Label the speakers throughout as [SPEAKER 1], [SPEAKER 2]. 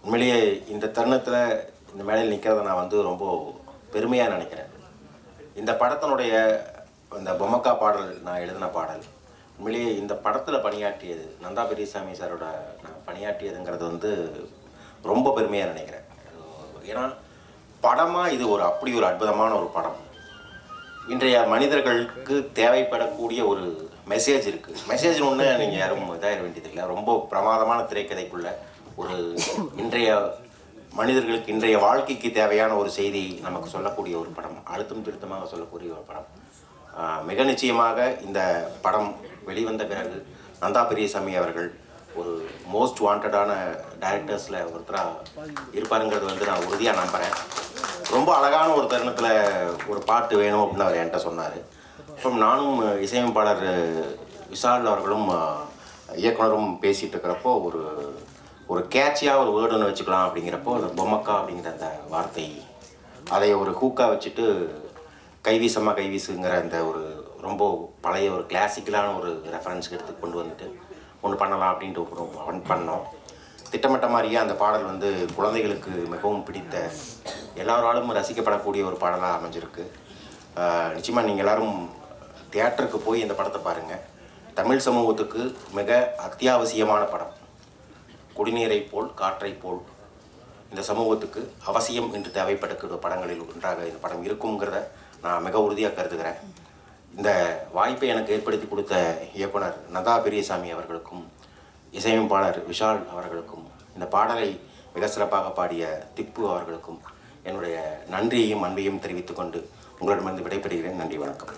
[SPEAKER 1] உண்மையிலேயே இந்த தருணத்தில் இந்த மேடையில் நிற்கிறத நான் வந்து ரொம்ப பெருமையாக நினைக்கிறேன். இந்த படத்தினுடைய இந்த பொம்மக்கா பாடல் நான் எழுதின பாடல். உண்மையிலேயே இந்த படத்தில் பணியாற்றியது நந்தா பெரியசாமி சாரோட நான் பணியாற்றியதுங்கிறது வந்து ரொம்ப பெருமையாக நினைக்கிறேன். ஏன்னா படமாக இது அப்படி ஒரு அற்புதமான ஒரு படம். இன்றைய மனிதர்களுக்கு தேவைப்படக்கூடிய ஒரு மெசேஜ் இருக்குது. மெசேஜ் ஒன்று நீங்கள் யாரும் இதாக வேண்டியதில்லை. ரொம்ப பிரமாதமான திரைக்கதைக்குள்ள ஒரு இன்றைய மனிதர்களுக்கு இன்றைய வாழ்க்கைக்கு தேவையான ஒரு செய்தி நமக்கு சொல்லக்கூடிய ஒரு படம், அழுத்தம் திருத்தமாக சொல்லக்கூடிய ஒரு படம். மிக நிச்சயமாக இந்த படம் வெளிவந்த பிறகு நந்தா பெரியசாமி அவர்கள் ஒரு மோஸ்ட் வாண்டடான டைரக்டர்ஸில் ஒருத்தராக இருப்பாருங்கிறது வந்து நான் உறுதியாக நம்புகிறேன். ரொம்ப அழகான ஒரு தருணத்தில் ஒரு பாட்டு வேணும் அப்படின்னு அவர் என்கிட்ட சொன்னார். அப்புறம் நானும் இசையமைப்பாளர் விஷால் அவர்களும் இயக்குனரும் பேசிகிட்டு இருக்கிறப்போ ஒரு கேட்சியாக ஒரு வேர்டு ஒன்று வச்சுக்கலாம் அப்படிங்கிறப்போ அந்த பொம்மக்கா அப்படிங்கிற அந்த வார்த்தை அதை ஒரு ஹூக்காக வச்சுட்டு கைவீசம்மா கைவீசுங்கிற அந்த ஒரு ரொம்ப பழைய ஒரு கிளாசிக்கலான ஒரு ரெஃபரன்ஸுக்கு எடுத்து கொண்டு வந்துட்டு ஒன்று பண்ணலாம் அப்படின்ட்டு பண்ணோம். திட்டமிட்ட மாதிரியே அந்த பாடல் வந்து குழந்தைகளுக்கு மிகவும் பிடித்த எல்லாராலும் ரசிக்கப்படக்கூடிய ஒரு பாடலாக அமைஞ்சிருக்கு. நிச்சயமாக நீங்கள் எல்லோரும் தியேட்டருக்கு போய் இந்த படத்தை பாருங்கள். தமிழ் சமூகத்துக்கு மிக அத்தியாவசியமான படம். குடிநீரை போல் காற்றை போல் இந்த சமூகத்துக்கு அவசியம் என்று தேவைப்படக்கூடிய படங்களில் ஒன்றாக இந்த படம் இருக்குங்கிறத நான் மிக உறுதியாக கருதுகிறேன். இந்த வாய்ப்பை எனக்கு ஏற்படுத்தி கொடுத்த இயக்குனர் நந்தா பெரியசாமி அவர்களுக்கும் இசையமைப்பாளர் விஷால் அவர்களுக்கும் இந்த பாடலை மிக சிறப்பாக பாடிய திப்பு அவர்களுக்கும் என்னுடைய நன்றியையும் அன்பையும் தெரிவித்துக் கொண்டு உங்களிடமிருந்து விடைபெறுகிறேன். நன்றி, வணக்கம்.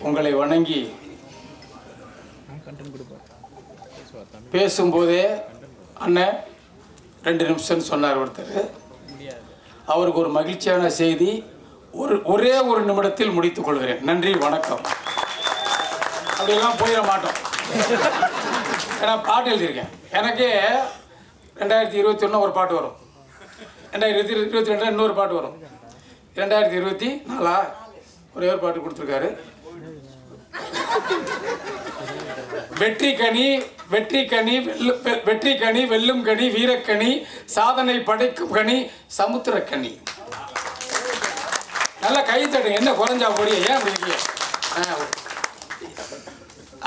[SPEAKER 2] உங்களை வணங்கி பேசும்போதே அண்ணன் 2 நிமிஷம் சொன்னார் ஒருத்தர். அவருக்கு ஒரு மகிழ்ச்சியான செய்தி ஒரே ஒரு நிமிடத்தில் முடித்துக் கொள்கிறேன். நன்றி, வணக்கம். அப்படியெல்லாம் போயிட மாட்டோம். ஏன்னா பாட்டு எழுதியிருக்கேன். எனக்கே 2021 ஒரு பாட்டு வரும், 2022 இன்னொரு பாட்டு வரும், 2024 ஒரே ஒரு பாட்டு கொடுத்துருக்காரு. வெற்றி கனி வெல்லும் கனி வீரக்கனி சாதனை படைக்கும் கனி சமுத்திரக்கனி. நல்லா கை தட்டு. என்ன குறைஞ்சா போடிய ஏன் அப்படி?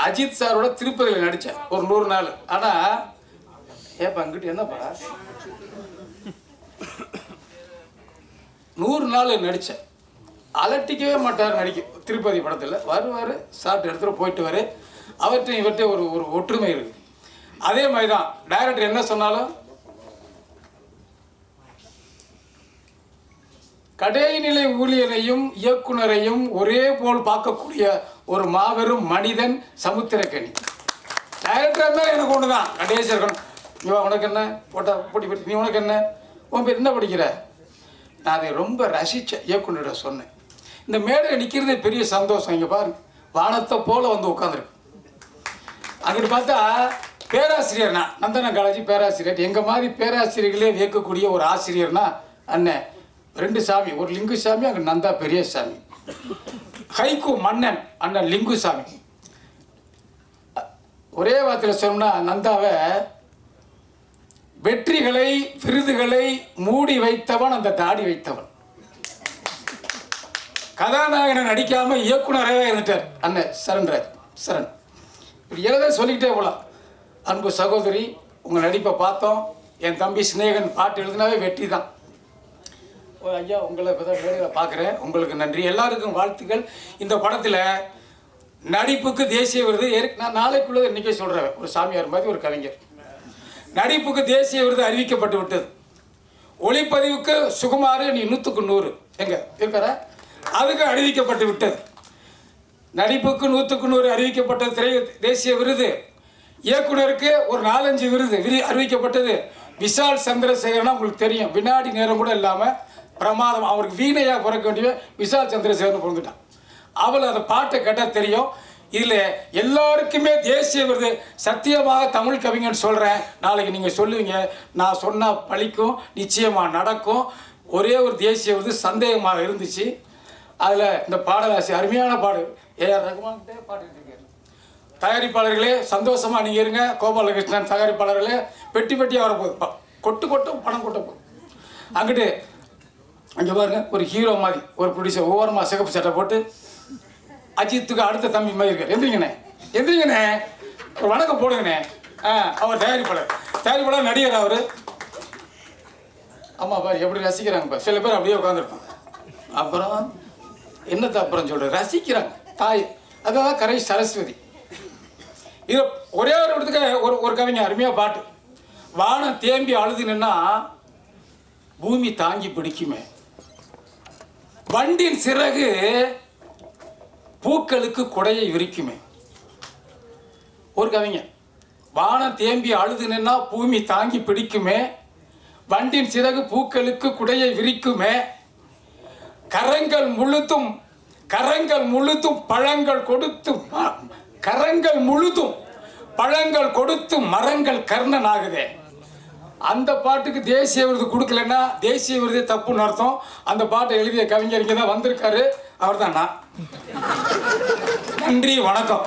[SPEAKER 2] அஜித் சாரோட திருப்பதியில் நடித்தேன் ஒரு 100 நாள். ஆனால் ஏப்பா அங்கிட்டு என்னப்பா 100 நாள் நடித்தேன். அலட்டிக்கவே மாட்டார் நடிக்க. திருப்பதி படத்தில் வருவார், சாப்பிட்டு எடுத்துகிட்டு போயிட்டு வர. அவர்கிட்ட இவர்கிட்ட ஒரு ஒற்றுமை இருக்குது. அதே மாதிரி தான் டைரக்டர் என்ன சொன்னாலும் கடைநிலை ஊழியரையும் இயக்குனரையும் ஒரே போல் பார்க்கக்கூடிய ஒரு மாபெரும் மனிதன் சமுத்திரக்கனி. டைரக்டராக இருந்தாலும் எனக்கு ஒன்று தான், கடைசி இருக்கணும். இவன் உனக்கு என்ன போட்டா போட்டி நீ உனக்கு என்ன, உன் பேர் என்ன படிக்கிற? நான் அதை ரொம்ப ரசித்த இயக்குனரை சொன்னேன். இந்த மேடையில் நிற்கிறதே பெரிய சந்தோஷம். இங்கே பாருங்க, வானத்தை போல் வந்து உட்காந்துருக்கு. அங்கிட்டு பார்த்தா பேராசிரியர்னா நந்தனம் காலேஜ் பேராசிரியர். எங்கள் மாதிரி பேராசிரியர்களே வியக்கக்கூடிய ஒரு ஆசிரியர்னா அண்ணன் 2 சாமி, ஒரு லிங்குசாமி, அங்கே நந்தா பெரியசாமி. ஹைக்கு மன்னன் அண்ணன் லிங்குசாமி. ஒரே வார்த்தையில் சொன்னா நந்தாவை வெற்றிகளை விருதுகளை மூடி வைத்தவன், அந்த தாடி வைத்தவன். கதாநாயகனை நடிக்காம இயக்குனராகவே இருந்துட்டார் அண்ணன் சரண். இப்படி எழுத சொல்லிக்கிட்டே போகலாம். அன்பு சகோதரி, உங்கள் நடிப்பை பார்த்தோம். என் தம்பி சிநேகன் பாட்டு எழுதினாவே வெற்றி தான். ஐயா, உங்களை இப்போ தான் மேடையில் பார்க்குறேன். உங்களுக்கு நன்றி, எல்லாருக்கும் வாழ்த்துக்கள். இந்த படத்தில் நடிப்புக்கு தேசிய விருது நான் நாளைக்குள்ளே இன்றைக்கே சொல்கிறேன். ஒரு சாமியார் மாதிரி ஒரு கவிஞர். நடிப்புக்கு தேசிய விருது அறிவிக்கப்பட்டு விட்டது. ஒளிப்பதிவுக்கு சுகுமார் நீ 100க்கு 100 எங்க இருக்கிற அதுக்கு அறிவிக்கப்பட்டு விட்டது. நடிப்புக்கு 100க்கு 100 அறிவிக்கப்பட்டது தேசிய விருது. இயக்குனருக்கு ஒரு 4-5 விருது அறிவிக்கப்பட்டது. விஷால் சந்திரசேகரனா உங்களுக்கு தெரியும், வினாடி நேரம் கூட இல்லாமல் பிரமாதம். அவருக்கு வீணையாக பிறக்க வேண்டிய விஷால் சந்திரசேகரன் பிறந்துட்டான். அவள் அந்த பாட்டை கேட்டால் தெரியும். இதில் எல்லாருக்குமே தேசிய விருது. சத்தியமாக தமிழ் கவிஞன் சொல்கிறேன், நாளைக்கு நீங்கள் சொல்லுவீங்க, நான் சொன்னால் பழிக்கும், நிச்சயமாக நடக்கும். ஒரே ஒரு தேசிய விருது சந்தேகமாக இருந்துச்சு. அதில் இந்த பாடலாசி அருமையான பாடு ஏஆர் ரகுமான்கிட்டே பாடிட்டு இருக்காரு. தயாரிப்பாளர்களே சந்தோஷமாக நீங்கள் இருங்க. கோபாலகிருஷ்ணன் தயாரிப்பாளர்களே பெட்டி பெட்டியாக வரப்போகுது, கொட்டு கொட்டும் பணம் கொட்ட போகுது. அங்கிட்டு அங்கே பாருங்க, ஒரு ஹீரோ மாதிரி ஒரு ப்ரொடியூசர் ஓரமாக சிகப்பு சட்டை போட்டு அஜித்துக்கு அடுத்த தம்பி மாதிரி இருக்கார். எந்திரிங்கண்ணே ஒரு வணக்கம் போடுங்கண்ணே. அவர் தயாரிப்பாளர் நடிகர் அவர். ஆமாம் பாரு எப்படி ரசிக்கிறாங்கப்பா. சில பேர் அப்படியே உட்காந்துருப்பாங்க. அப்புறம் என்னத்தை அப்புறம் சொல்கிறேன், ரசிக்கிறாங்க தாய். அதான் கரை சரஸ்வதி. இது ஒரே ஒரு இடத்துக்கு ஒரு கவிஞர் அருமையாக பாட்டு. வானம் தேம்பி அழுதுன்னா பூமி தாங்கி பிடிக்குமே, வண்டின் சிறகு பூக்களுக்கு குடையை விரிக்குமே. ஒரு கவிஞர், வானம் தேம்பி அழுதுன்னா பூமி தாங்கி பிடிக்குமே, வண்டின் சிறகு பூக்களுக்கு குடையை விரிக்குமே, கரங்கள் முழுதும் பழங்கள் கொடுத்து மரங்கள் கர்ணன் ஆகுதே. அந்த பாட்டுக்கு தேசிய விருது கொடுக்கலன்னா தேசிய விருதே தப்புன்னு அர்த்தம். அந்த பாட்டை எழுதிய கவிஞர் இங்கே தான் வந்திருக்காரு, அவர் தான் நான். நன்றி, வணக்கம்.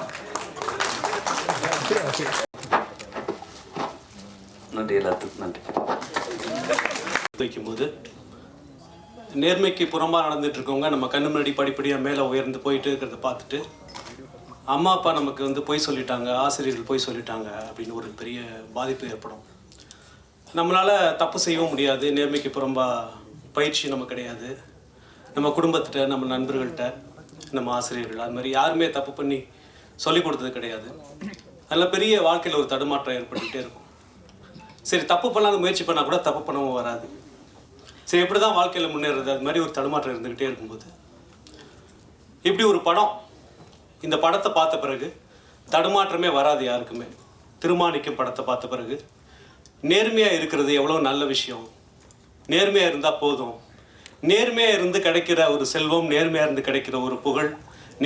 [SPEAKER 3] நன்றி, எல்லாத்துக்கும் நன்றி.
[SPEAKER 4] வைக்கும்போது நேர்மைக்கு புறம்பாக நடந்துட்டு இருக்கவங்க நம்ம கண்ணு முன்னாடி படிப்படியாக மேலே உயர்ந்து போயிட்டு இருக்கிறத பார்த்துட்டு அம்மா அப்பா நமக்கு வந்து பொய் சொல்லிட்டாங்க, ஆசிரியர்கள் பொய் சொல்லிட்டாங்க அப்படின்னு ஒரு பெரிய பாதிப்பு ஏற்படும். நம்மளால் தப்பு செய்யவும் முடியாது. நேர்மைக்கு புறம்பாக பயிற்சி நமக்கு கிடையாது. நம்ம குடும்பத்திட்ட, நம்ம நண்பர்கள்ட்ட, நம்ம ஆசிரியர்கள், அது மாதிரி யாருமே தப்பு பண்ணி சொல்லிக் கொடுத்தது கிடையாது. அதில் பெரிய வாழ்க்கையில் ஒரு தடுமாற்றம் ஏற்பட்டுகிட்டே இருக்கும். சரி, தப்பு பண்ணலான்னு முயற்சி பண்ணால் கூட தப்பு பண்ணவும் வராது. சரி, எப்படி தான் வாழ்க்கையில் முன்னேறது, அது மாதிரி ஒரு தடுமாற்றம் இருந்துக்கிட்டே இருக்கும்போது இப்படி ஒரு படம், இந்த படத்தை பார்த்த பிறகு தடுமாற்றமே வராது யாருக்குமே. திருமாணிக்கம் படத்தை பார்த்த பிறகு நேர்மையாக இருக்கிறது எவ்வளோ நல்ல விஷயம், நேர்மையாக இருந்தால் போதும், நேர்மையாக இருந்து கிடைக்கிற ஒரு செல்வம், நேர்மையாக இருந்து கிடைக்கிற ஒரு புகழ்,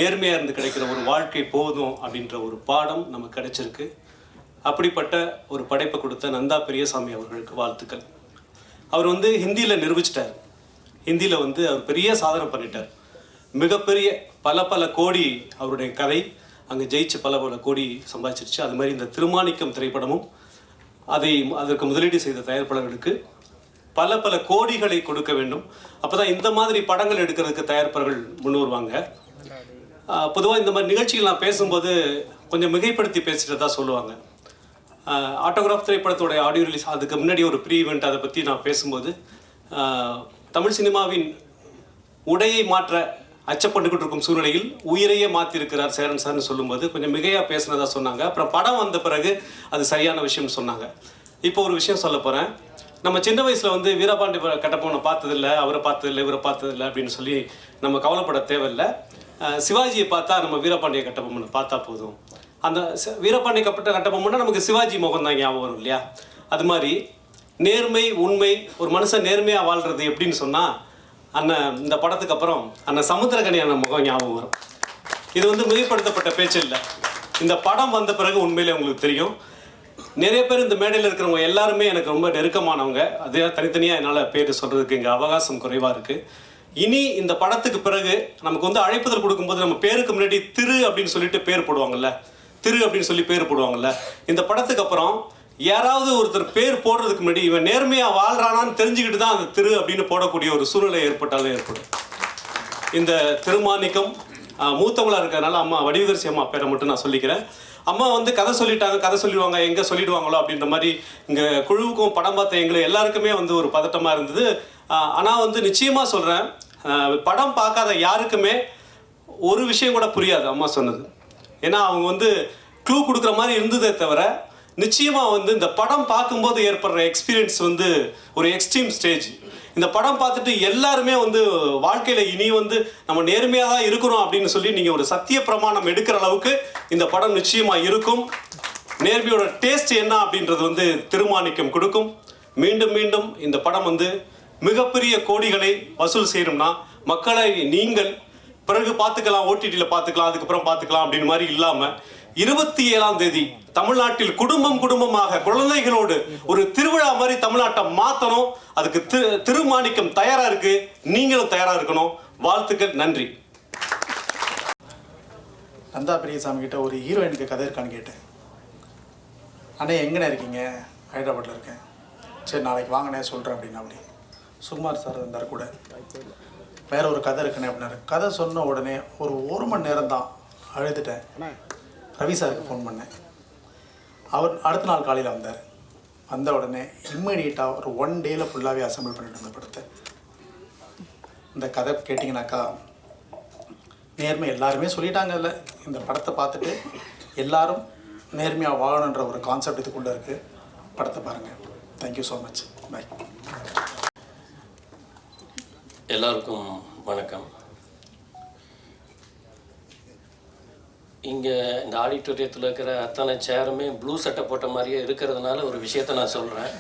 [SPEAKER 4] நேர்மையாக இருந்து கிடைக்கிற ஒரு வாழ்க்கை போதும் அப்படின்ற ஒரு பாடம் நமக்கு கிடைச்சிருக்கு. அப்படிப்பட்ட ஒரு படைப்பை கொடுத்த நந்தா பெரியசாமி அவர்களுக்கு வாழ்த்துக்கள். அவர் வந்து ஹிந்தியில் நிரூபிச்சிட்டார். ஹிந்தியில் வந்து அவர் பெரிய சாதனை பண்ணிட்டார். மிகப்பெரிய பல கோடி அவருடைய கதை அங்கே ஜெயிச்சு பல கோடி சம்பாதிச்சிருச்சு. அது மாதிரி இந்த திருமாணிக்கம் திரைப்படமும் அதற்கு முதலீடு செய்த தயாரிப்பாளர்களுக்கு பல கோடிகளை கொடுக்க வேண்டும். அப்போ தான் இந்த மாதிரி படங்கள் எடுக்கிறதுக்கு தயாரிப்பாளர்கள் முன் வருவாங்க. பொதுவாக இந்த மாதிரி நிகழ்ச்சிகள் நான் பேசும்போது கொஞ்சம் மிகைப்படுத்தி பேசிட்டு தான் சொல்லுவாங்க. ஆட்டோகிராஃப் திரைப்படத்தோடைய ஆடியோ ரிலீஸ் அதுக்கு முன்னாடி ஒரு ப்ரீ ஈவெண்ட் அதை பற்றி நான் பேசும்போது தமிழ் சினிமாவின் உடையை மாற்ற அச்சப்பட்டுக்கிட்டு இருக்கும் சூழ்நிலையில் உயிரையே மாற்றிருக்கிறார் சேரன் சார்னு சொல்லும்போது கொஞ்சம் மிகையாக பேசுனதாக சொன்னாங்க. அப்புறம் படம் வந்த பிறகு அது சரியான விஷயம்னு சொன்னாங்க. இப்போ ஒரு விஷயம் சொல்ல போகிறேன். நம்ம சின்ன வயசில் வந்து வீரபாண்டி கட்டபொம்மனை பார்த்ததில்லை, அவரை பார்த்ததில்லை, இவரை பார்த்ததில்லை அப்படின்னு சொல்லி நம்ம கவலைப்பட தேவையில்லை. சிவாஜியை பார்த்தா நம்ம வீரபாண்டிய கட்டபொம்மனை பார்த்தா போதும். அந்த வீரபாண்டிய கட்டபொம்மன்னா நமக்கு சிவாஜி முகம் தான் ஞாபகம் வரும் இல்லையா? அது மாதிரி நேர்மை, உண்மை, ஒரு மனுஷன் நேர்மையாக வாழ்கிறது எப்படின்னு சொன்னால் இந்த படத்துக்கு அப்புறம் சமுத்திரக்கனியான முகம் ஞாபகம் வரும். இது வந்து மிகைப்படுத்தப்பட்ட பேச்சு இல்லை. இந்த படம் வந்த பிறகு உண்மையிலே உங்களுக்கு தெரியும். நிறைய பேர் இந்த மேடையில் இருக்கிறவங்க எல்லாருமே எனக்கு ரொம்ப நெருக்கமானவங்க. அதே தனித்தனியாக என்னால் பேர் சொல்கிறதுக்கு இங்கே அவகாசம் குறைவாக இருக்குது. இனி இந்த படத்துக்கு பிறகு நமக்கு வந்து அழைப்புதல் கொடுக்கும்போது நம்ம பேருக்கு முன்னாடி திரு அப்படின்னு சொல்லிட்டு பேர் போடுவாங்கல்ல, திரு அப்படின்னு சொல்லி பேர் போடுவாங்கல்ல. இந்த படத்துக்கு அப்புறம் யாராவது ஒருத்தர் பேர் போடுறதுக்கு முன்னாடி இவன் நேர்மையாக வாழ்றானான்னு தெரிஞ்சுக்கிட்டு தான் அந்த திரு அப்படின்னு போடக்கூடிய ஒரு சூழ்நிலை ஏற்பட்டாலும் ஏற்படும். இந்த திருமாணிக்கம் மூத்தவங்களாக இருக்கிறதுனால அம்மா வடிவகரிசி அம்மா பேரை மட்டும் நான் சொல்லிக்கிறேன். அம்மா வந்து கதை சொல்லிட்டாங்க, கதை சொல்லிடுவாங்க, எங்கே சொல்லிடுவாங்களோ அப்படின்ற மாதிரி இங்கே குழுவுக்கும் படம் பார்த்த எங்களுக்கு எல்லாருக்குமே வந்து ஒரு பதட்டமாக இருந்தது. ஆனால் வந்து நிச்சயமாக சொல்கிறேன், படம் பார்க்காத யாருக்குமே ஒரு விஷயம் கூட புரியாது அம்மா சொன்னது. ஏன்னா அவங்க வந்து க்ளூ கொடுக்குற மாதிரி இருந்ததே தவிர நிச்சயமாக வந்து இந்த படம் பார்க்கும்போது ஏற்படுற எக்ஸ்பீரியன்ஸ் வந்து ஒரு எக்ஸ்ட்ரீம் ஸ்டேஜ். இந்த படம் பார்த்துட்டு எல்லாருமே வந்து வாழ்க்கையில் இனி வந்து நம்ம நேர்மையாக தான் இருக்கிறோம் அப்படின்னு சொல்லி நீங்கள் ஒரு சத்திய பிரமாணம் எடுக்கிற அளவுக்கு இந்த படம் நிச்சயமாக இருக்கும். நேர்மையோட டேஸ்ட் என்ன அப்படின்றது வந்து திருமாணிக்கம் கொடுக்கும். மீண்டும் மீண்டும் இந்த படம் வந்து மிகப்பெரிய கோடிகளை வசூல் செய்யணும்னா மக்களை நீங்கள் பிறகு பார்த்துக்கலாம், ஓடிடியில் பார்த்துக்கலாம், அதுக்கப்புறம் பார்த்துக்கலாம் அப்படின்னு மாதிரி இல்லாமல் 27ஆம் தேதி தமிழ்நாட்டில் குடும்பமாக குழந்தைகளோடு ஒரு திருவிழா மாதிரி தமிழ்நாட்டை மாற்றணும். அதுக்கு திருமாணிக்கம் தயாராக இருக்கு, நீங்களும் தயாராக இருக்கணும். வாழ்த்துக்கள், நன்றி.
[SPEAKER 5] நந்தா பெரியசாமி கிட்ட ஒரு ஹீரோயினுக்கு கதை இருக்கான்னு கேட்டேன். அண்ணே எங்கண்ணே இருக்கீங்க? ஹைதராபாத்தில் இருக்கேன். சரி நாளைக்கு வாங்கண்ணே சொல்கிறேன் அப்படின்னா. அப்படி சுகுமார் சார் இருந்தார் கூட. வேறு ஒரு கதை இருக்குண்ணே அப்படின்னாரு. கதை சொன்ன உடனே ஒரு மணி நேரம் தான் அழுதுட்டேன். ரவி சாருக்கு ஃபோன் பண்ணேன். அவர் அடுத்த நாள் காலையில் வந்தார். வந்த உடனே இம்மிடியேட்டாக ஒரு 1 டேயில் ஃபுல்லாகவே அசம்பிள் பண்ணிட்டு இருந்த படத்தை. இந்த கதை கேட்டிங்கனாக்கா நேர்மை எல்லாருமே சொல்லிட்டாங்க. இல்லை இந்த படத்தை பார்த்துட்டு எல்லாரும் நேர்மையாக வாழணுன்ற ஒரு கான்செப்ட் இதுக்குள்ளே இருக்குது. படத்தை பாருங்கள். Thank you so much. பை.
[SPEAKER 6] எல்லாருக்கும் வணக்கம். இங்கே இந்த ஆடிட்டோரியத்தில் இருக்கிற அத்தனை சேருமே ப்ளூ சட்டை போட்ட மாதிரியே இருக்கிறதுனால ஒரு விஷயத்த நான் சொல்கிறேன்.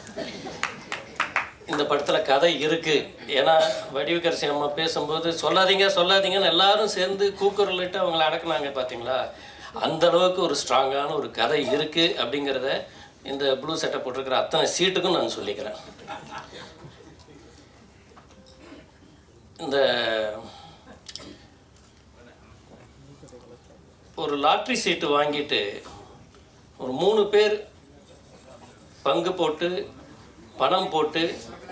[SPEAKER 6] இந்த படத்தில் கதை இருக்குது. ஏன்னா வடிவுக்கரசி அம்மா பேசும்போது சொல்லாதீங்கன்னு எல்லாரும் சேர்ந்து கூக்குரலிட்டு அவங்கள அடக்குனாங்க பார்த்தீங்களா. அந்த அளவுக்கு ஒரு ஸ்ட்ராங்கான ஒரு கதை இருக்குது அப்படிங்கிறத இந்த ப்ளூ சட்டை போட்டிருக்கிற அத்தனை சீட்டுக்கும் நான் சொல்லிக்கிறேன். இந்த ஒரு லாட்ரி சீட்டு வாங்கிட்டு ஒரு 3 பேர் பங்கு போட்டு பணம் போட்டு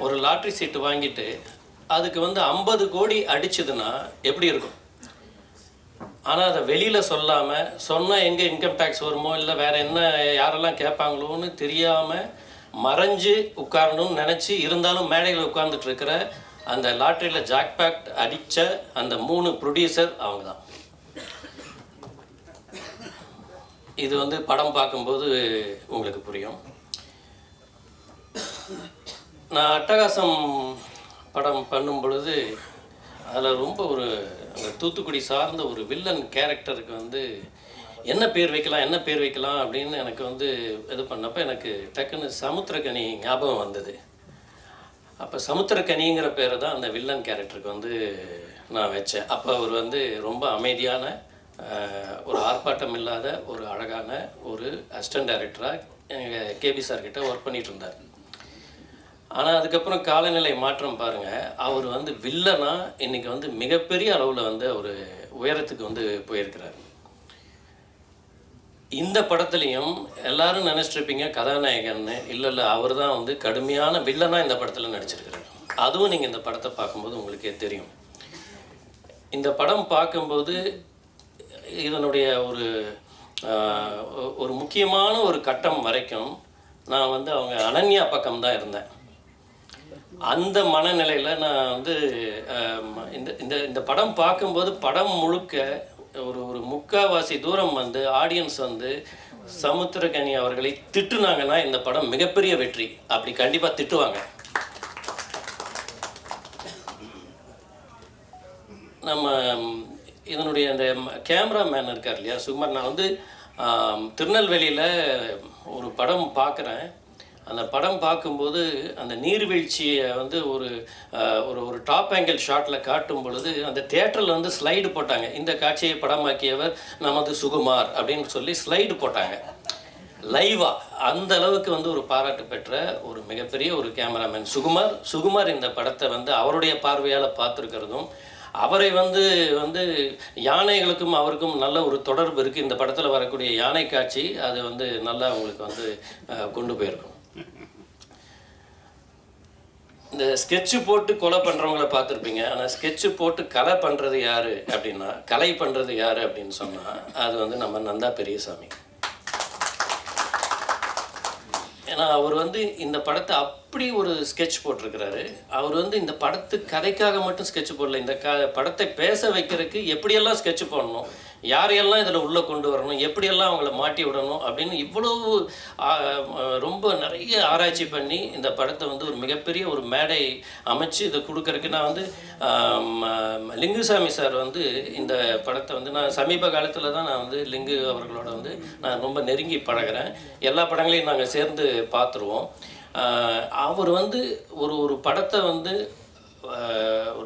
[SPEAKER 6] ஒரு லாட்ரி சீட்டு வாங்கிட்டு அதுக்கு 50 கோடி அடிச்சதுன்னா எப்படி இருக்கும்? ஆனால் அதை வெளியில் சொல்லாமல் சொன்னால் எங்கே இன்கம் டேக்ஸ் வருமோ இல்லை வேறு என்ன யாரெல்லாம் கேட்பாங்களோன்னு தெரியாமல் மறைஞ்சு உட்காரணும்னு நினச்சி இருந்தாலும் மேடையில் உட்கார்ந்துட்டு இருக்கிற அந்த லாட்ரியில் ஜாக்பாக்ட் அடித்த அந்த 3 ப்ரொடியூசர் அவங்க தான். இது படம் பார்க்கும்போது உங்களுக்கு புரியும். நான் அட்டகாசம் படம் பண்ணும் பொழுது அதில் ரொம்ப ஒரு தூத்துக்குடி சார்ந்த ஒரு வில்லன் கேரக்டருக்கு என்ன பேர் வைக்கலாம் அப்படின்னு எனக்கு இது பண்ணப்போ எனக்கு டக்குன்னு சமுத்திரக்கனி ஞாபகம் வந்தது. அப்போ சமுத்திரக்கனிங்கிற பேரை தான் அந்த வில்லன் கேரக்டருக்கு நான் வச்சேன். அப்போ அவர் ரொம்ப அமைதியான ஒரு ஆர்ப்பாட்டம் இல்லாத ஒரு அழகான ஒரு அசிஸ்டன்ட் டைரக்டராக எங்கள் கேபி சார்கிட்ட ஒர்க் பண்ணிகிட்டு இருந்தார். ஆனால் அதுக்கப்புறம் காலநிலை மாற்றம் பாருங்கள். அவர் வில்லனா இன்றைக்கி மிகப்பெரிய அளவில் ஒரு உயரத்துக்கு போயிருக்கிறார். இந்த படத்துலையும் எல்லாரும் நினச்சிட்ருப்பீங்க கதாநாயகன்னு. இல்லை அவர் தான் கடுமையான வில்லனாக இந்த படத்தில் நடிச்சிருக்கிறார். அதுவும் நீங்கள் இந்த படத்தை பார்க்கும்போது உங்களுக்கே தெரியும். இந்த படம் பார்க்கும்போது இதனுடைய ஒரு முக்கியமான ஒரு கட்டம் வரைக்கும் நான் அவங்க அனன்யா பக்கம்தான் இருந்தேன். அந்த மனநிலையில் நான் இந்த படம் பார்க்கும்போது படம் முழுக்க ஒரு முக்காவாசி தூரம் ஆடியன்ஸ் சமுத்திரக்கனி அவர்களை திட்டுனாங்கன்னா இந்த படம் மிகப்பெரிய வெற்றி. அப்படி கண்டிப்பாக திட்டுவாங்க. நம்ம இதனுடைய அந்த கேமராமேன் இருக்கார் இல்லையா சுகுமார். நான் திருநெல்வேலியில் ஒரு படம் பார்க்குறேன். அந்த படம் பார்க்கும்போது அந்த நீர்வீழ்ச்சியை ஒரு டாப் ஆங்கிள் ஷாட்டில் காட்டும் பொழுது அந்த தியேட்டரில் ஸ்லைடு போட்டாங்க. இந்த காட்சியை படமாக்கியவர் நமது சுகுமார் அப்படின்னு சொல்லி ஸ்லைடு போட்டாங்க லைவாக. அந்த அளவுக்கு ஒரு பாராட்டு பெற்ற ஒரு மிகப்பெரிய ஒரு கேமராமேன் சுகுமார் இந்த படத்தை அவருடைய பார்வையால் பார்த்துருக்கிறதும் அவரை யானைகளுக்கும் அவருக்கும் நல்ல ஒரு தொடர்பு இருக்குது. இந்த படத்தில் வரக்கூடிய யானை காட்சி அது நல்லா அவங்களுக்கு கொண்டு போயிருக்கும். இந்த ஸ்கெட்சு போட்டு கொலை பண்ணுறவங்கள பார்த்துருப்பீங்க. ஆனால் ஸ்கெட்சு போட்டு கலை பண்ணுறது யார் அப்படின்னா கலை பண்ணுறது யார் அப்படின்னு சொன்னால் அது நம்ம நந்தா பெரியசாமி. ஏன்னா அவர் இந்த படத்தை அப்படி ஒரு ஸ்கெட்ச் போட்டிருக்கிறாரு. அவர் இந்த படத்து கதைக்காக மட்டும் ஸ்கெட்ச் போடல. இந்த படத்தை பேச வைக்கிறதுக்கு எப்படியெல்லாம் ஸ்கெட்ச் போடணும், யாரையெல்லாம் இதில் உள்ளே கொண்டு வரணும், எப்படியெல்லாம் அவங்கள மாட்டி விடணும் அப்படின்னு இவ்வளவு ரொம்ப நிறைய ஆராய்ச்சி பண்ணி இந்த படத்தை ஒரு மிகப்பெரிய ஒரு மேடை அமைச்சு இதை கொடுக்கறதுக்கு நான் லிங்குசாமி சார் இந்த படத்தை நான் சமீப காலத்தில் தான் நான் லிங்கு அவர்களோட நான் ரொம்ப நெருங்கி பழகிறேன். எல்லா படங்களையும் நாங்கள் சேர்ந்து பார்த்துருவோம். அவர் ஒரு படத்தை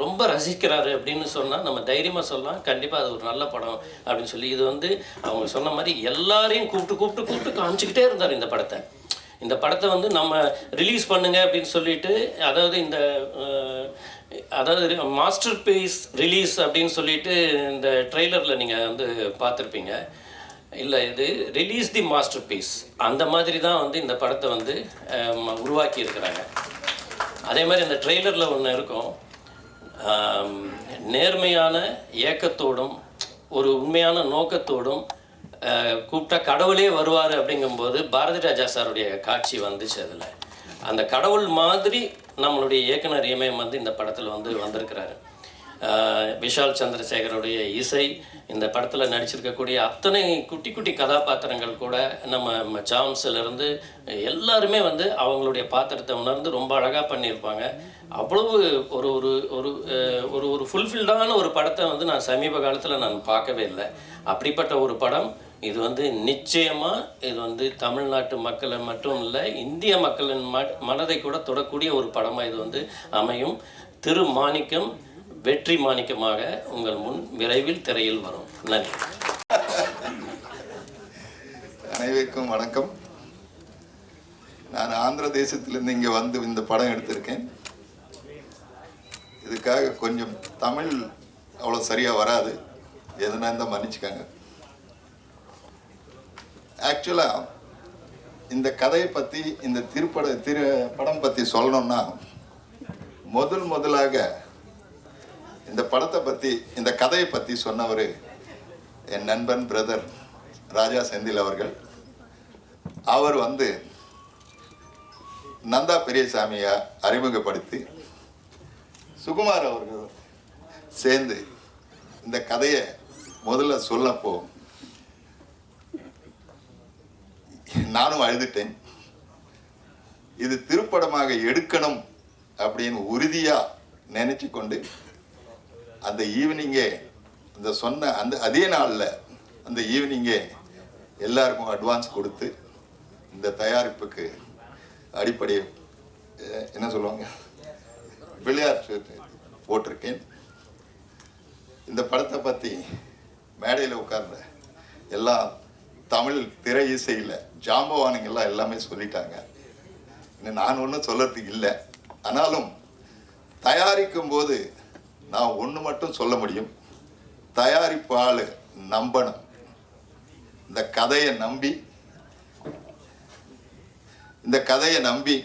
[SPEAKER 6] ரொம்ப ரசிக்கிறாரு அப்படின்னு சொன்னால் நம்ம தைரியமாக சொல்லலாம் கண்டிப்பாக அது ஒரு நல்ல படம் அப்படின்னு சொல்லி. இது அவங்க சொன்ன மாதிரி எல்லாரையும் கூப்பிட்டு காமிச்சிக்கிட்டே இருந்தார் இந்த படத்தை. இந்த படத்தை வந்து நம்ம ரிலீஸ் பண்ணுங்க அப்படின்னு சொல்லிட்டு, அதாவது இந்த அதாவது மாஸ்டர் பீஸ் ரிலீஸ் அப்படின்னு சொல்லிட்டு இந்த ட்ரெய்லரில் நீங்கள் வந்து பார்த்துருப்பீங்க. இல்லை, இது ரிலீஸ் தி மாஸ்டர் பீஸ், அந்த மாதிரி தான் வந்து இந்த படத்தை வந்து உருவாக்கி இருக்கிறாங்க. அதே மாதிரி அந்த ட்ரெய்லரில் ஒன்று இருக்கும், நேர்மையான ஏக்கத்தோடும் ஒரு உண்மையான நோக்கத்தோடும் கூப்பிட்டா கடவுளே வருவார் அப்படிங்கும்போது பாரதி ராஜா சாருடைய காட்சி வந்துச்சு. அதில் அந்த கடவுள் மாதிரி நம்மளுடைய இயக்குனர் இமயம் வந்து இந்த படத்தில் வந்து வந்திருக்கிறாரு. விஷால் சந்திரசேகருடைய இசை, இந்த படத்தில் நடிச்சிருக்கக்கூடிய அத்தனை குட்டி குட்டி கதாபாத்திரங்கள் கூட நம்ம ஜாம்ஸ்லேருந்து எல்லாருமே வந்து அவங்களுடைய பாத்திரத்தை உணர்ந்து ரொம்ப அழகாக பண்ணியிருப்பாங்க. அவ்வளவு ஒரு ஒரு ஒரு ஒரு ஒரு ஃபுல்ஃபில்டான ஒரு படத்தை வந்து நான் சமீப காலத்தில் நான் பார்க்கவே இல்லை. அப்படிப்பட்ட ஒரு படம் இது வந்து நிச்சயமாக இது வந்து தமிழ்நாட்டு மக்களை மட்டும் இல்லை, இந்திய மக்களின் மனதை கூட தொடக்கூடிய ஒரு படமாக இது வந்து அமையும். திரு மாணிக்கம் வெற்றி மாணிக்கமாக உங்கள் முன் விரைவில் திரையில் வரும். நன்றி.
[SPEAKER 7] அனைவருக்கும் வணக்கம். நான் ஆந்திர தேசத்திலிருந்து இங்கே வந்து இந்த படம் எடுத்திருக்கேன். இதுக்காக கொஞ்சம் தமிழ் அவ்வளோ சரியாக வராது, எதுனா இருந்தால் மன்னிச்சுக்காங்க. ஆக்சுவலாக இந்த கதையை பற்றி, இந்த படம் பற்றி சொல்லணும்னா, முதலாக இந்த படத்தை பற்றி, இந்த கதையை பற்றி சொன்னவர் என் நண்பன் பிரதர் ராஜா செந்தில் அவர்கள். அவர் வந்து நந்தா பெரியசாமியை அறிமுகப்படுத்தி சுகுமார் அவர்கள் சேர்ந்து இந்த கதையை முதல்ல சொல்லப்போ நானும் அழுதுட்டேன். இது திருப்படமாக எடுக்கணும் அப்படின்னு உறுதியாக நினச்சி கொண்டு அந்த ஈவினிங்கே இந்த சொன்ன அதே நாளில் அந்த ஈவினிங்கே எல்லாருக்கும் அட்வான்ஸ் கொடுத்து இந்த தயாரிப்புக்கு அடிப்படை என்ன சொல்லுவாங்க விளையாட்டு போட்டிருக்கேன். இந்த படத்தை பற்றி மேடையில் உட்கார்ந்த எல்லா தமிழ் திரை இசையில் ஜாம்பவானுங்கெல்லாம் எல்லாமே சொல்லிட்டாங்க. இன்னும் நான் ஒன்றும் சொல்கிறதுக்கு இல்லை. ஆனாலும் தயாரிக்கும் போது நான் ஒன்று மட்டும் சொல்ல முடியும், தயாரிப்பு ஆள் நம்பணும். இந்த கதையை நம்பி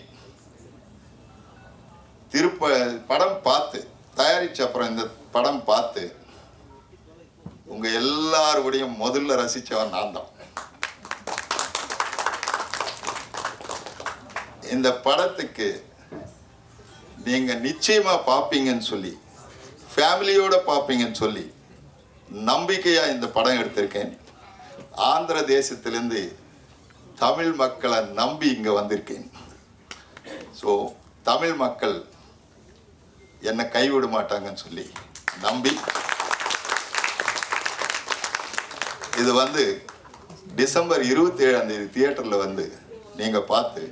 [SPEAKER 7] படம் பார்த்து தயாரிச்ச அப்புறம் இந்த படம் பார்த்து உங்க எல்லாருடையும் முதல்ல ரசிச்சவன் நான் தான். இந்த படத்துக்கு நீங்க நிச்சயமா பார்ப்பீங்கன்னு சொல்லி, ஃபேமிலியோட பார்ப்பீங்கன்னு சொல்லி நம்பிக்கையா இந்த படம் எடுத்திருக்கேன். ஆந்திர தேசத்திலிருந்து தமிழ் மக்களை நம்பி இங்க வந்திருக்கேன். ஸோ தமிழ் மக்கள் என்னை கைவிட மாட்டாங்கன்னு சொல்லி நம்பி இது வந்து டிசம்பர் 27 தியேட்டரில் வந்து நீங்கள் பார்த்து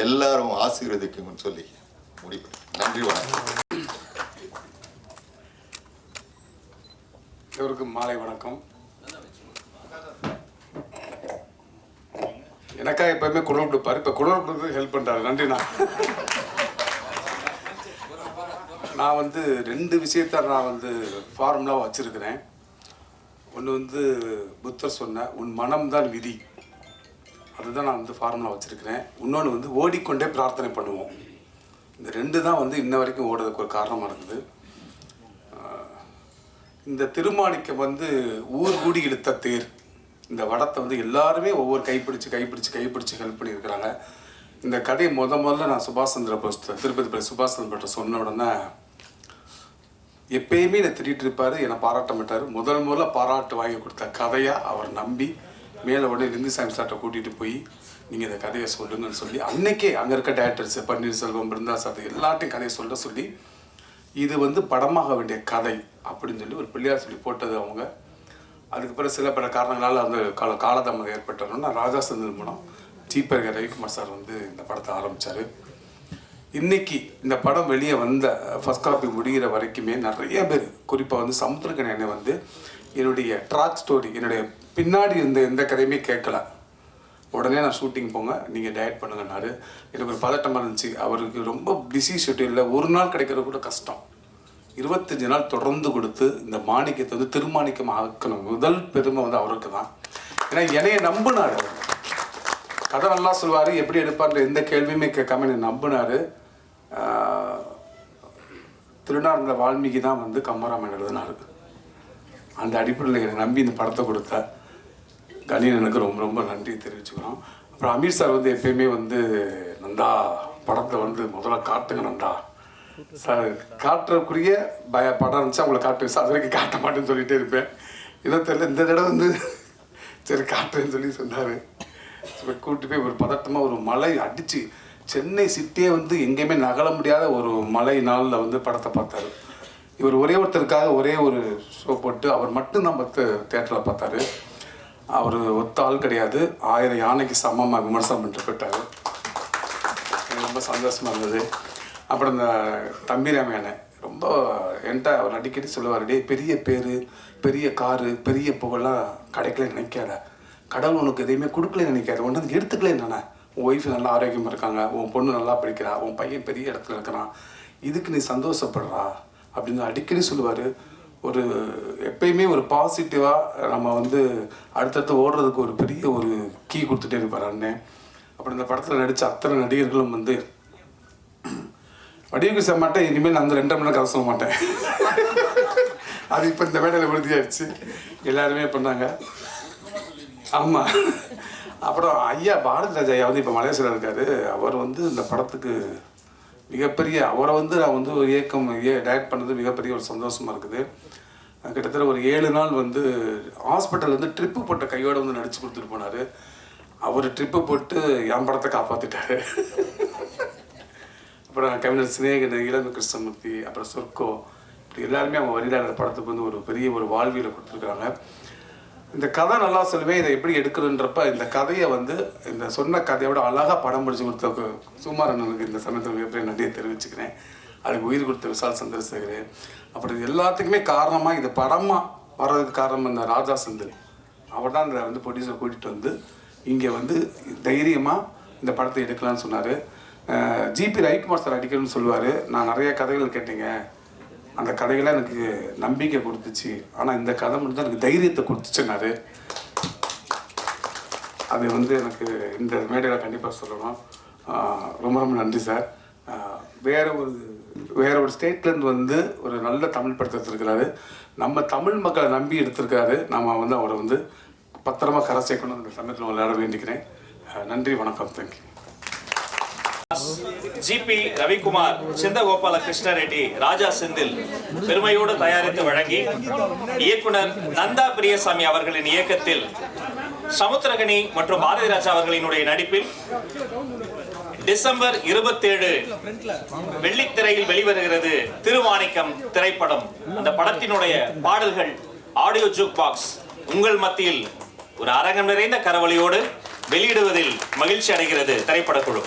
[SPEAKER 7] எல்லாரும் ஆசீர்வதிக்குங்கன்னு சொல்லி முடிவு. நன்றி, வணக்கம்.
[SPEAKER 8] எவருக்கும் மாலை வணக்கம். எனக்கா எப்பவுமே குரல் கொடுப்பாரு, இப்போ குரல் கொடுத்து ஹெல்ப் பண்ணுறாரு. நன்றிண்ணா. நான் வந்து 2 விஷயத்தை நான் வந்து ஃபார்முலாக வச்சுருக்கிறேன். ஒன்று வந்து புத்தர் சொன்ன உன் மனம்தான் விதி, அதுதான் நான் வந்து ஃபார்முலா வச்சுருக்கிறேன். இன்னொன்று வந்து ஓடிக்கொண்டே பிரார்த்தனை பண்ணுவோம். இந்த 2 தான் வந்து இன்ன வரைக்கும் ஓடுறதுக்கு ஒரு காரணமாக இருக்குது. இந்த திருமாணிக்கம் வந்து ஊர் கூடி இழுத்த தேர், இந்த வடத்தை வந்து எல்லாருமே ஒவ்வொரு கைப்பிடிச்சு ஹெல்ப் பண்ணியிருக்கிறாங்க. இந்த கதையை முதல்ல நான் சுபாஷ் சந்திர போஸ், திருப்பதி சுபாஷ் சந்திர போஸ் சொன்ன உடனே எப்பயுமே என்னை திட்டிகிட்டு இருப்பார், என்னை பாராட்ட மாட்டார். முதல்ல பாராட்டு வாங்கி கொடுத்த கதையாக அவர் நம்பி மேலே உடனே லிங்குசாமி சார்ட்ட கூட்டிகிட்டு போய் நீங்கள் இந்த கதையை சொல்லுங்கன்னு சொல்லி அன்னைக்கே அங்கே இருக்க டேரக்டர்ஸ் பன்னீர்செல்வம், பிருந்தா சார் எல்லாத்தையும் கதையை சொல்லி இது வந்து படமாக வேண்டிய கதை அப்படின்னு சொல்லி ஒரு பிள்ளையார் சொல்லி போட்டது அவங்க. அதுக்கு பிறகு சில பல காரணங்களால் வந்து காலதாமதம் ஏற்பட்டோன்னா ராஜா செந்தில் மூலம் சீப்பர் ரவிக்குமார் சார் வந்து இந்த படத்தை ஆரம்பித்தார். இன்றைக்கி இந்த படம் வெளியே வந்த ஃபஸ்ட் காப்பி முடிகிற வரைக்குமே நிறைய பேர், குறிப்பாக வந்து சமுத்திரக்கணி என்னை வந்து என்னுடைய ட்ராக் ஸ்டோரி, என்னுடைய பின்னாடி இருந்த எந்த கதையுமே கேட்கல. உடனே நான் ஷூட்டிங் போங்க, நீங்கள் டயட் பண்ணுங்கன்னாரு. எனக்கு ஒரு பதட்டமாக இருந்துச்சு. அவருக்கு ரொம்ப பிஸி ஷெட்யூலில் ஒரு நாள் கிடைக்கிறது கூட கஷ்டம். 25 நாள் தொடர்ந்து கொடுத்து இந்த மாணிக்கத்தை வந்து திருமாணிக்கம் ஆக்கணும். முதல் பெருமை வந்து அவருக்கு தான். ஏன்னா என்னைய நம்பினார். அவர் கதை நல்லா சொல்வார், எப்படி எடுப்பார்ன்ற எந்த கேள்வியுமே கேட்காம என்னை நம்பினார். திருநார்ந்த வால்மீகி தான் வந்து கம்பராமாயணம் எழுதினார். அந்த அடிப்படையில் என்னை நம்பி இந்த படத்தை கொடுத்த கணேசனுக்கு ரொம்ப ரொம்ப நன்றி தெரிவிச்சுக்கிறோம். அப்புறம் அமீர் சார் வந்து எப்பயுமே வந்து நந்தா படத்தை வந்து முதல்ல காட்டுங்க நந்தா சார், காட்டுறக்குரிய படம் இருந்துச்சு அவங்களை காட்டுவேன் சார், அது வரைக்கும் காட்ட மாட்டேன்னு சொல்லிகிட்டே இருப்பேன். இன்னும் தெரியல, இந்த தடவை வந்து சரி காட்டுறேன்னு சொல்லி சொன்னார். கூப்பிட்டு போய் ஒரு பதட்டமாக ஒரு மழை அடித்து சென்னை சிட்டியே வந்து எங்கேயுமே நகல முடியாத ஒரு மழை நாளில் வந்து படத்தை பார்த்தாரு. இவர் ஒரே ஒருத்தருக்காக ஒரே ஒரு ஷோ போட்டு அவர் மட்டும்தான் தேட்டரில் பார்த்தாரு. அவர் ஒத்த ஆள் கிடையாது, 1000 யானைக்கு சமமாக விமர்சனம் பண்ணிட்டு போயிட்டார். எனக்கு ரொம்ப சந்தோஷமாக இருந்தது. அப்புறம் இந்த தம்பிராமையான ரொம்ப என்கிட்ட அவர் அடிக்கடி சொல்லுவார், டே பெரிய பேர், பெரிய காரு, பெரிய புகழெலாம் கிடைக்கல நினைக்காத, கடவுள் உனக்கு எதையுமே கொடுக்கல நினைக்காது, ஒன்று வந்து எடுத்துக்கல என்னென்ன, உன் ஒய்ஃப் நல்லா ஆரோக்கியமாக இருக்காங்க, உன் பொண்ணு நல்லா படிக்கிறா, உன் பையன் பெரிய இடத்துல இருக்கிறான், இதுக்கு நீ சந்தோஷப்படுறா அப்படின்னு அடிக்கடி சொல்லுவார். ஒரு எப்பயுமே ஒரு பாசிட்டிவாக நம்ம வந்து அடுத்தடுத்து ஓடுறதுக்கு ஒரு பெரிய ஒரு கீ கொடுத்துட்டே இருப்பார் அண்ணன். அப்புறம் இந்த படத்தில் நடித்த அத்தனை நடிகர்களும் வந்து வடிவுக்கு செய்ய மாட்டேன், இனிமேல் நான் அந்த 2.5 மணி நேரம் கதை சொல்ல மாட்டேன். அது இப்போ இந்த மேடையில் உறுதியாகிடுச்சு, எல்லாருமே பண்ணாங்க. ஆமாம். அப்புறம் ஐயா பாரதி ராஜா ஐயா வந்து இப்போ மலேசியாவில் இருக்கார். அவர் வந்து இந்த படத்துக்கு மிகப்பெரிய, அவரை வந்து நான் வந்து ஒரு டைரக்ட் பண்ணது மிகப்பெரிய ஒரு சந்தோஷமாக இருக்குது. கிட்டத்தட்ட ஒரு 7 நாள் வந்து ஹாஸ்பிட்டல் வந்து ட்ரிப்பு போட்ட கையோடு வந்து நடித்து கொடுத்துட்டு போனார். அவர் ட்ரிப்பு போட்டு என் படத்தை காப்பாற்றிட்டார். அப்புறம் கவிஞர் சினேகன், இளமை கிருஷ்ணமூர்த்தி, அப்புறம் சொர்க்கோ, இப்படி எல்லாருமே அவங்க வரியிலான படத்துக்கு வந்து ஒரு பெரிய ஒரு வாழ்வியலை கொடுத்துருக்குறாங்க. இந்த கதை நல்லா சொல்லுவேன், இதை எப்படி எடுக்கிறன்றப்ப இந்த கதையை வந்து இந்த சொன்ன கதையோட அழகாக படம் முடிச்சு கொடுத்த சுகுமாரனுக்கு இந்த சமயத்தில் மிகப்பெரிய நன்றியை தெரிவிச்சுக்கிறேன். அதுக்கு உயிர் கொடுத்த விசால் சந்திரசேகர். அப்புறம் எல்லாத்துக்குமே காரணமாக இது படமாக வர்றதுக்கு காரணம் இந்த ராஜா செந்தில். அவர் தான் இந்த வந்து ப்ரொடியூசர் கூட்டிகிட்டு வந்து இங்கே வந்து தைரியமாக இந்த படத்தை எடுக்கலான்னு சொன்னார். ஜிபி ரவிக்குமார் சார் அடிக்கணும்னு சொல்லுவார், நான் நிறைய கதைகள் கேட்டீங்க, அந்த கதைகளாக எனக்கு நம்பிக்கை கொடுத்துச்சு, ஆனால் இந்த கதை மட்டும் தான் எனக்கு தைரியத்தை கொடுத்துச்சுன்னாரு. அது வந்து எனக்கு இந்த மேடையில் கண்டிப்பாக சொல்லணும். ரொம்ப ரொம்ப நன்றி சார். வேற ஒரு ஸ்டேட்லேருந்து வந்து ஒரு நல்ல தமிழ் படத்தை எடுத்திருக்கிறாரு. நம்ம தமிழ் மக்களை நம்பி எடுத்திருக்காரு. நம்ம வந்து அவரை வந்து பத்திரமா கரை சேர்க்கணும் இந்த சமயத்தில் விளையாட வேண்டிக்கிறேன். நன்றி, வணக்கம், தேங்க்யூ.
[SPEAKER 9] ஜிபி ரவிக்குமார், சிந்தகோபால கிருஷ்ணரெட்டி, ராஜா செந்தில் பெருமையோடு தயாரித்து வழங்கி இயக்குனர் நந்தா பிரியசாமி அவர்களின் இயக்கத்தில் சமுத்திரகனி மற்றும் பாரதி ராஜா அவர்களினுடைய நடிப்பில் டிசம்பர் 27 வெள்ளித்திரையில் வெளிவருகிறது திருமாணிக்கம் திரைப்படம். அந்த படத்தினுடைய பாடல்கள் ஆடியோ ஜூக் பாக்ஸ் உங்கள் மத்தியில் ஒரு அரங்கம் நிறைந்த கரவொலியோடு வெளியிடுவதில் மகிழ்ச்சி அடைகிறது திரைப்படக்குழு.